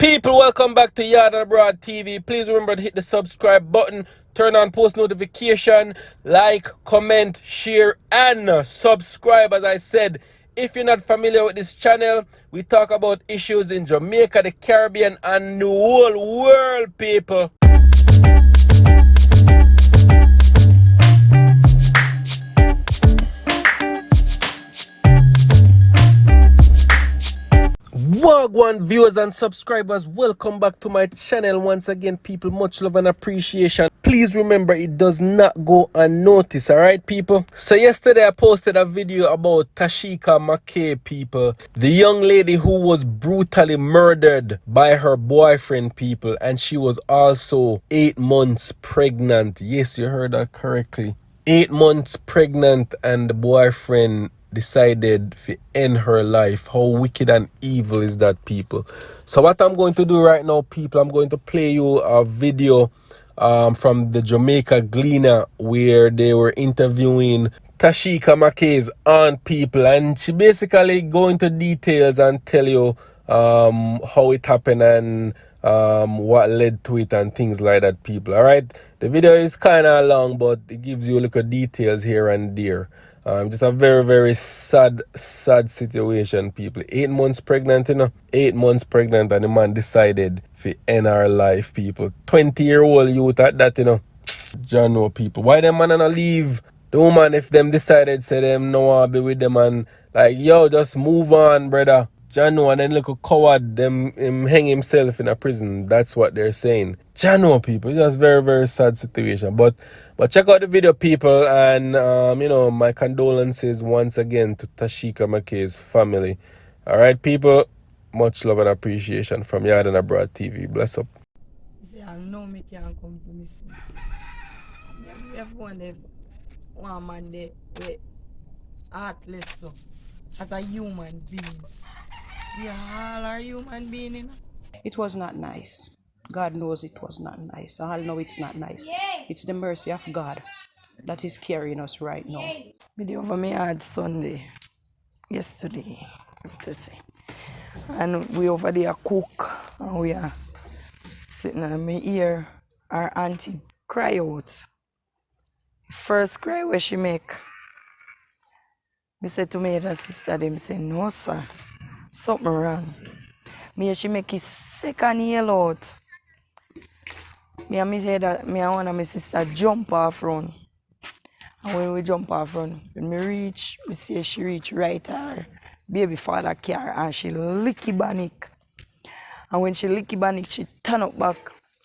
People, welcome back to YaadAndAbroadTV. Please remember to hit the subscribe button, turn on post notification, like, comment, share, and subscribe. As I said, if you're not familiar with this channel, we talk about issues in Jamaica, the Caribbean, and the whole world, people. Wagwan viewers and subscribers, welcome back to my channel once again, people. Much love and appreciation. Please remember, it does not go unnoticed, alright, people? So yesterday I posted a video about Tasheika McKay, people, the young lady who was brutally murdered by her boyfriend, people, and she was also 8 months pregnant. Yes, you heard that correctly. 8 months pregnant, and the boyfriend decided to end her life. How wicked and evil is that, people? So what I'm going to do right now, people, I'm going to play you a video from the Jamaica Gleaner where they were interviewing Tasheika McKay's aunt, people, and she basically go into details and tell you how it happened and what led to it and things like that, people. All right, the video is kind of long, but it gives you a little details here and there. Just a very, very sad situation, people. 8 months pregnant, 8 months pregnant, and the man decided to end her life, people. 20-year-old youth at that, John, know, people. Why them man not leave the woman if them decided, say them no want be with them and like, yo, just move on, brother. Jano, and then look a coward, him hang himself in a prison. That's what they're saying. Jano, people, it's just very, very sad situation. But check out the video, people, and my condolences once again to Tasheika McKay's family. All right, people, much love and appreciation from YaadAndAbroadTV. Bless up. See, I know me can't come to me since. One man there with heartless, so as a human being. We all are human beings. It was not nice. God knows it was not nice. I all know it's not nice. It's the mercy of God that is carrying us right now. Me over me had Sunday, yesterday, I have to say. And we over there cook, and we are sitting and me hear our auntie cry out. First cry where she make. Me say to me, the sister, them say, no, sir. Something wrong. Me she make his second yell out. Me say that me and one of my sister jump off run. And when we jump off run, when me reach, me see she reach right her baby father car and she licky panic. And when she licky panic, she turn up back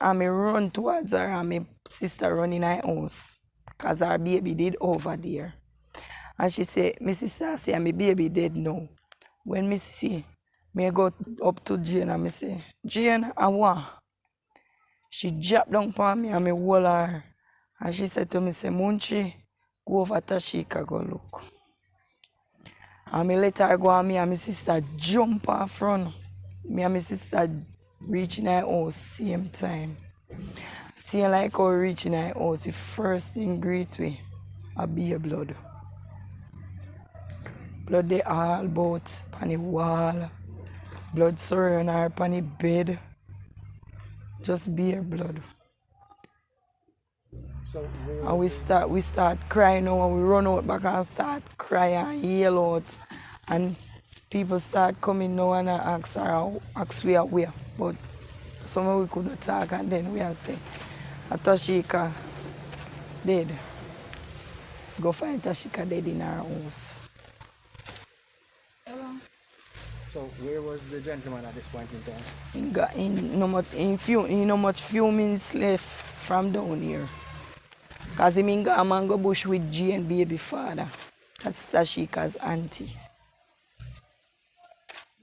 and me run towards her and my sister run in her house. Cause her baby did over there. And she say, my sister say my baby dead now. When me see, me go up to Jane and me say, Jane, I want. She dropped down for me and me hold her. And she said to me, say, Munchi, go over Tasheika, go look. And me let her go and me and my sister jump off front. Me and my sister reach in her house same time. Seeing like how we reach in her house, the first thing greet we, a beer blood. Blood they all about on the wall. Blood surrounding her on the bed. Just beer blood. So and we start crying now and we run out back and start crying and yell out. And people start coming now and ask we are where. But some we couldn't talk and then we are say, Tasheika dead. Go find Tasheika dead in our house. So where was the gentleman at this point in time? In no much few minutes left from down here. Cause he got a mango bush with Jane baby father. That's Tasheika's auntie.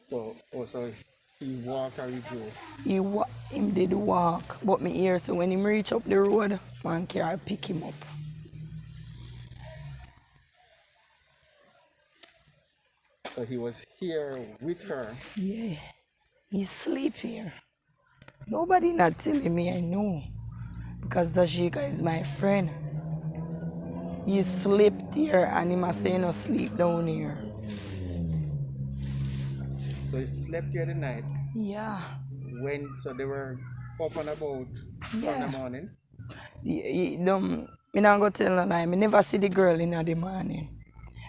So he walked or he drove? Him did walk, but me hear so when him reach up the road, man car pick him up. So he was here with her? Yeah, he sleep here. Nobody not telling me I know. Because Tasheika is my friend. He slept here and he must say no sleep down here. So he slept here the night? Yeah. So they were up and about from the morning? Me not go tell no lie, me never see the girl in the morning.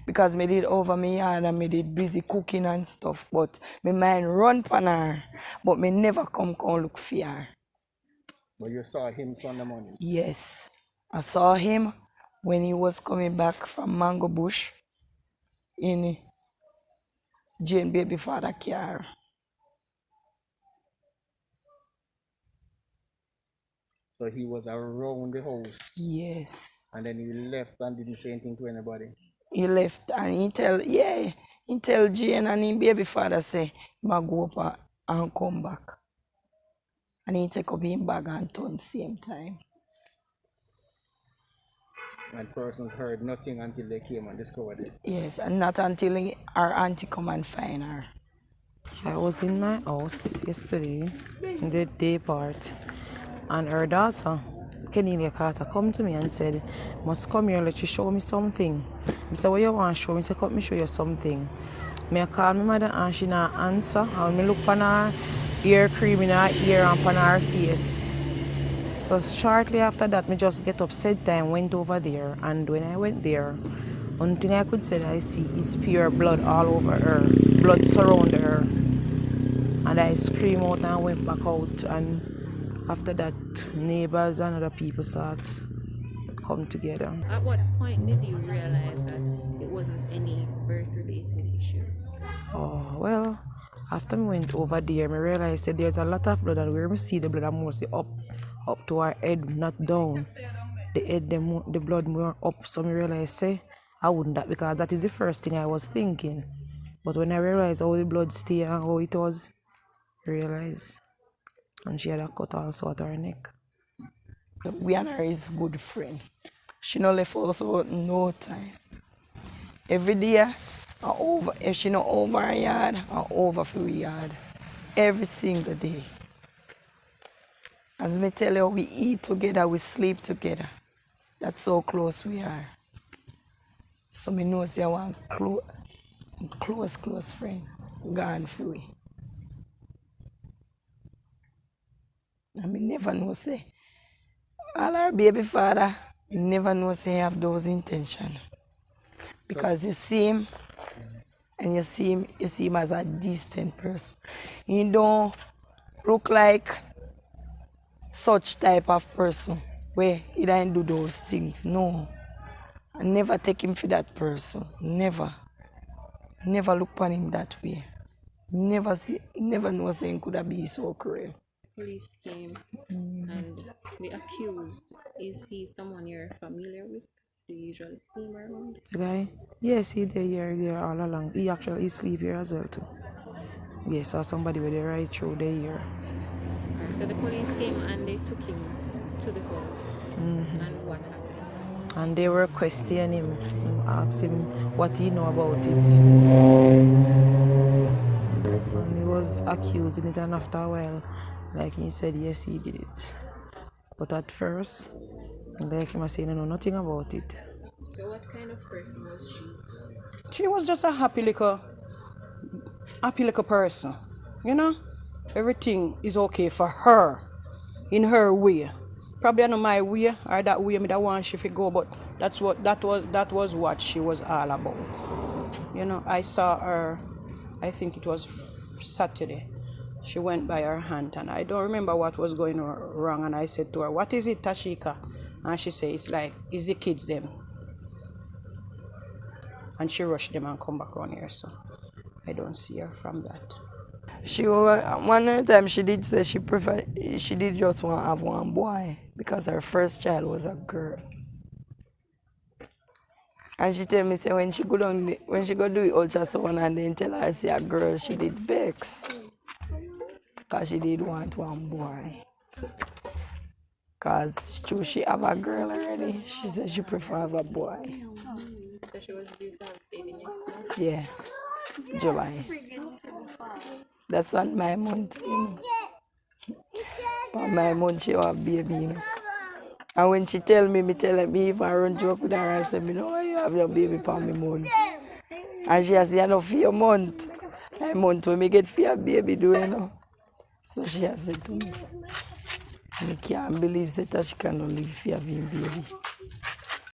Because me did over me yard and me did busy cooking and stuff. But me mind run pan her. But me never come look for her. But you saw him Sunday morning? Yes. I saw him when he was coming back from Mango Bush in Jane baby father car. So he was around the house. Yes. And then he left and didn't say anything to anybody. He left and he tell Jane and his baby father say he might go up and come back. And he take up his bag and turn same time. And persons heard nothing until they came and discovered it. Yes, and not until our auntie come and find her. I was in my house yesterday, in the day part, and her daughter, Kennelia Carter, come to me and said, must come here, let you show me something. I said, what you want to show me? I said, come me show you something. I call my mother and she not answer. And I look on her ear cream in her ear and on her face. So shortly after that, I just get upset and went over there. And when I went there, one thing I could say that I see is pure blood all over her. Blood surrounded her. And I screamed out and went back out. And after that, neighbors and other people started to come together. At what point did you realize that it wasn't any birth-related issues? Oh, well, after I went over there, I realized that there's a lot of blood, and where we see the blood, I'm mostly up to our head, not down. The head, the blood more up, so I realized, say, I wouldn't that, because that is the first thing I was thinking. But when I realized how the blood stayed and how it was, I realized, and she had a cut also at her neck. We and her is good friend. She not left us out no time. Every day, over. If she not over her yard, or over for yard. Every single day. As me tell you, we eat together, we sleep together. That's how close we are. So me know say one close friend gone free. And me never know say all our baby father, me never know say have those intentions. Because you see him and you see him as a decent person. He don't look like such type of person where he don't do those things. No. I never take him for that person. Never. Never look upon him that way. Never know saying could have been so cruel. Police came and the accused, is he someone you're familiar with? Do you usually see him around? The guy? Yes, he there all along. He sleep here as well too. Yes, or somebody with the right through the year. So the police came and they took him to the house. And what happened? And they were questioning him, asked him what he know about it. And he was accusing it, and after a while, like he said, yes, he did it. But at first, like him was saying, I know nothing about it. So what kind of person was she? She was just a happy little person, you know. Everything is okay for her, in her way. Probably not my way or that way me that want she to go, but that was what she was all about. You know, I saw her. I think it was Saturday. She went by her aunt, and I don't remember what was going wrong. And I said to her, "What is it, Tasheika?" And she says, "It's the kids them." And she rushed them and come back around here, so I don't see her from that. She one time she did say she did just want to have one boy because her first child was a girl. And she tell me say when she go do the ultrasound and then tell her say a girl, she did vex. Because she did want one boy. Because she have a girl already. She said she prefer have a boy. So she was due to have baby next month? Yeah. July. That's not my month, you know. But my month she have baby, you know. And when she tell me if I run joke with her, I say, you know why you have your baby for me month. And she has enough for your month. My month when me get for your baby do, you know. So she has said to me, I can't believe that she cannot live if you have a baby.